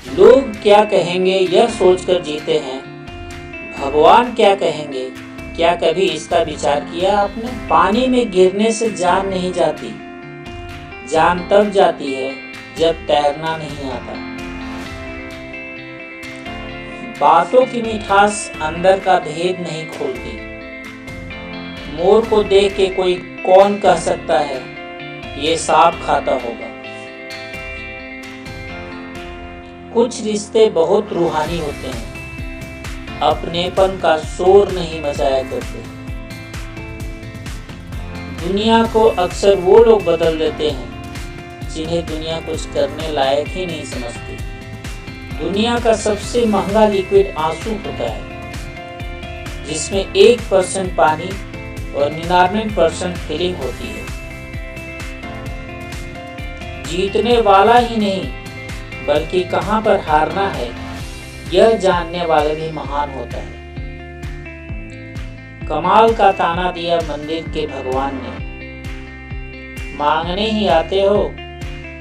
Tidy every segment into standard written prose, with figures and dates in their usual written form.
लोग क्या कहेंगे यह सोचकर जीते हैं, भगवान क्या कहेंगे क्या कभी इसका विचार किया आपने? पानी में गिरने से जान नहीं जाती, जान तब जाती है जब तैरना नहीं आता। बातों की मिठास अंदर का भेद नहीं खोलती। मोर को देख के कोई कौन कह सकता है ये सांप खाता होगा। कुछ रिश्ते बहुत रूहानी होते हैं, अपनेपन का शोर नहीं मचाया करते। दुनिया को अक्सर वो लोग बदल देते हैं जिन्हें दुनिया कुछ करने लायक ही नहीं समझती। दुनिया का सबसे महंगा लिक्विड आंसू होता है, जिसमें 1% पानी और 99% फीलिंग होती है। जीतने वाला ही नहीं बल्कि कहां पर हारना है यह जानने वाला भी महान होता है। कमाल का ताना दिया मंदिर के भगवान ने, मांगने ही आते हो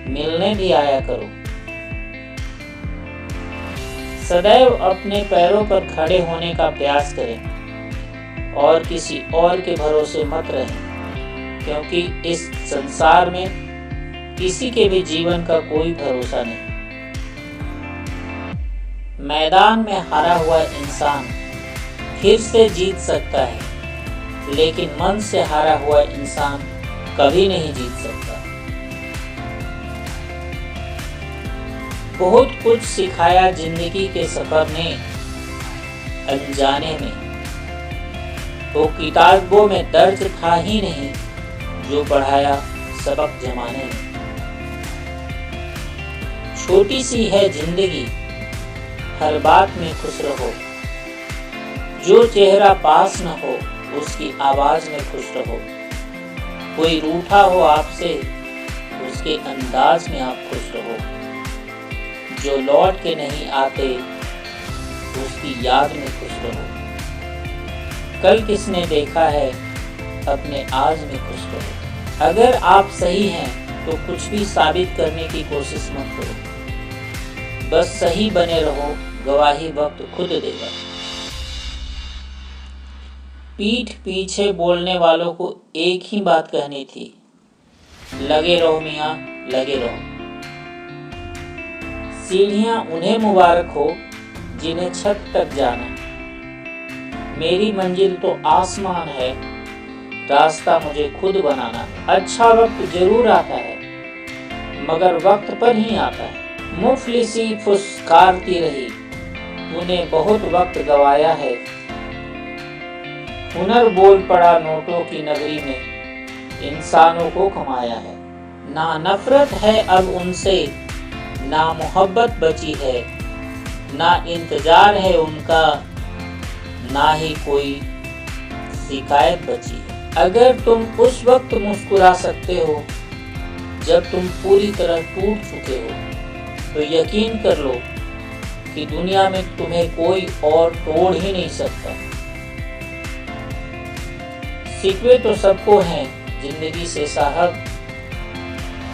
मिलने भी आया करो। सदैव अपने पैरों पर खड़े होने का प्रयास करें और किसी और के भरोसे मत रहें, क्योंकि इस संसार में किसी के भी जीवन का कोई भरोसा नहीं। मैदान में हारा हुआ इंसान फिर से जीत सकता है, लेकिन मन से हारा हुआ इंसान कभी नहीं जीत सकता। बहुत कुछ सिखाया जिंदगी के सफर ने अनजाने में, तो किताबों में दर्ज था ही नहीं जो पढ़ाया सबक जमाने में। छोटी सी है जिंदगी, हर बात में खुश रहो। जो चेहरा पास न हो उसकी आवाज में खुश रहो। कोई रूठा हो आपसे उसके अंदाज में आप खुश रहो। जो लौट के नहीं आते उसकी याद में खुश रहो। कल किसने देखा है अपने आज में खुश रहो। अगर आप सही हैं तो कुछ भी साबित करने की कोशिश मत करो, बस सही बने रहो, गवाही वक्त खुद देगा। पीठ पीछे बोलने वालों को एक ही बात कहनी थी, लगे रहो मियां लगे रहो। सीढ़ियां उन्हें मुबारक हो जिन्हें छत तक जाना। मेरी मंजिल तो आसमान है, रास्ता मुझे खुद बनाना। अच्छा वक्त जरूर आता है मगर वक्त पर ही आता है। मुफलिसी फुसकारती रही, तूने बहुत वक्त गवाया है। हुनर बोल पड़ा नोटों की नगरी में, इंसानों को कमाया है। ना नफरत है अब उनसे, ना मोहब्बत बची है, ना इंतजार है उनका, ना ही कोई शिकायत बची है। अगर तुम उस वक्त मुस्कुरा सकते हो जब तुम पूरी तरह टूट चुके हो, तो यकीन कर लो कि दुनिया में तुम्हें कोई और तोड़ ही नहीं सकता। शिकवे तो सबको हैं जिंदगी से साहब,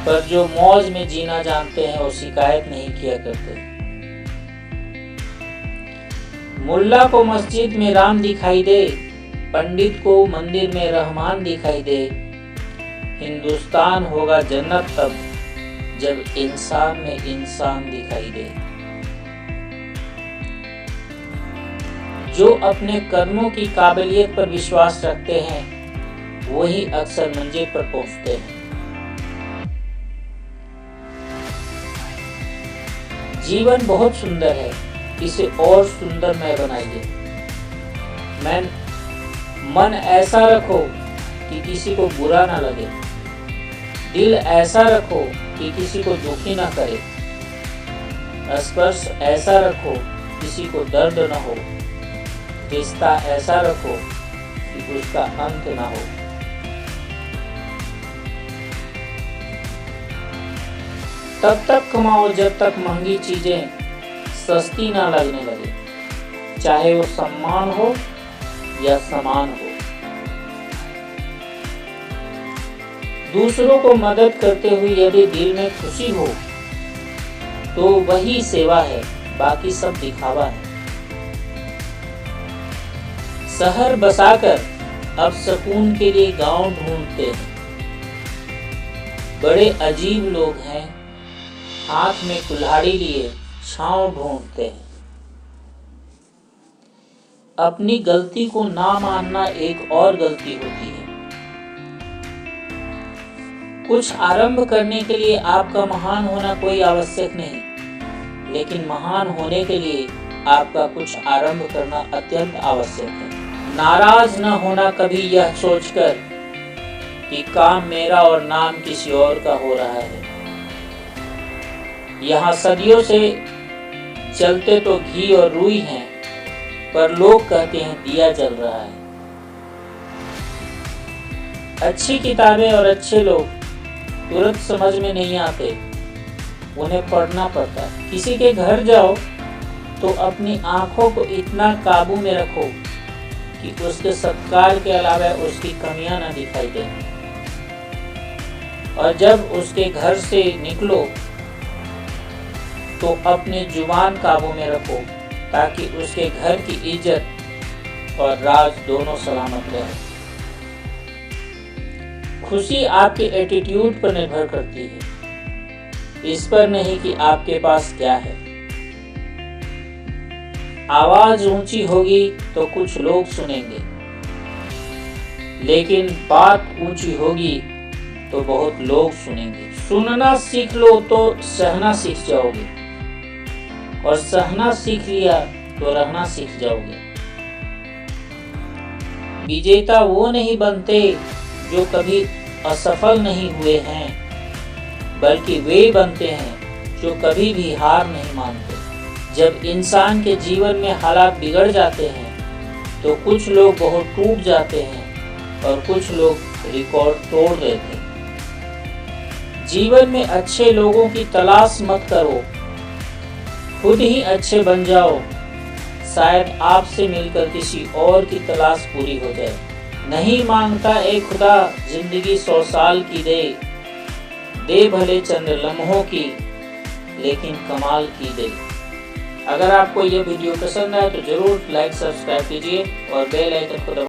पर जो मौज में जीना जानते हैं वो शिकायत नहीं किया करते। मुल्ला को मस्जिद में राम दिखाई दे, पंडित को मंदिर में रहमान दिखाई दे। हिंदुस्तान होगा जन्नत तब जब इंसान में इंसान दिखाई दे। जो अपने कर्मों की काबिलियत पर विश्वास रखते हैं वही अक्सर मंजिल पर पहुंचते हैं। जीवन बहुत सुंदर है, इसे और सुंदरमय बनाइए। मन ऐसा रखो कि किसी को बुरा ना लगे। दिल ऐसा रखो कि किसी को दुखी ना करे। स्पर्श ऐसा रखो किसी को दर्द ना हो। रिश्ता ऐसा रखो कि उसका अंत ना हो। तब तक कमाओ जब तक महंगी चीजें सस्ती ना लगने लगे, चाहे वो सम्मान हो या समान हो। दूसरों को मदद करते हुए यदि दिल में खुशी हो तो वही सेवा है, बाकी सब दिखावा है। शहर बसाकर अब सुकून के लिए गांव ढूंढते हैं। बड़े अजीब लोग हैं, हाथ में कुल्हाड़ी लिए छांव ढूंढते हैं। अपनी गलती को ना मानना एक और गलती होती है। कुछ आरंभ करने के लिए आपका महान होना कोई आवश्यक नहीं, लेकिन महान होने के लिए आपका कुछ आरंभ करना अत्यंत आवश्यक है। नाराज न होना कभी यह सोचकर कि काम मेरा और नाम किसी और का हो रहा है। यहाँ सदियों से चलते तो घी और रुई हैं, पर लोग कहते हैं दिया जल रहा है। अच्छी किताबें और अच्छे लोग तुरंत समझ में नहीं आते, उन्हें पढ़ना पड़ता है। किसी के घर जाओ तो अपनी आंखों को इतना काबू में रखो कि उसके सत्कार के अलावा उसकी कमियां न दिखाई दें। और जब उसके घर से निकलो तो अपनी जुबान काबू में रखो, ताकि उसके घर की इज्जत और राज दोनों सलामत रहे। खुशी आपके एटीट्यूड पर निर्भर करती है, इस पर नहीं कि आपके पास क्या है। आवाज ऊंची होगी तो कुछ लोग सुनेंगे, लेकिन बात ऊंची होगी तो बहुत लोग सुनेंगे। सुनना सीख लो तो सहना सीख जाओगे, और सहना सीख लिया तो रहना सीख जाओगे। विजेता वो नहीं बनते जो कभी असफल नहीं हुए हैं, बल्कि वे बनते हैं जो कभी भी हार नहीं मानते। जब इंसान के जीवन में हालात बिगड़ जाते हैं तो कुछ लोग बहुत टूट जाते हैं और कुछ लोग रिकॉर्ड तोड़ देते हैं। जीवन में अच्छे लोगों की तलाश मत करो, खुद ही अच्छे बन जाओ। शायद आपसे मिलकर किसी और की तलाश पूरी हो जाए। नहीं मांगता ए खुदा जिंदगी 100 साल की दे भले चंद लम्हों की, लेकिन कमाल की दे। अगर आपको यह वीडियो पसंद आए तो जरूर लाइक सब्सक्राइब कीजिए और बेल आइकन को दबाइए।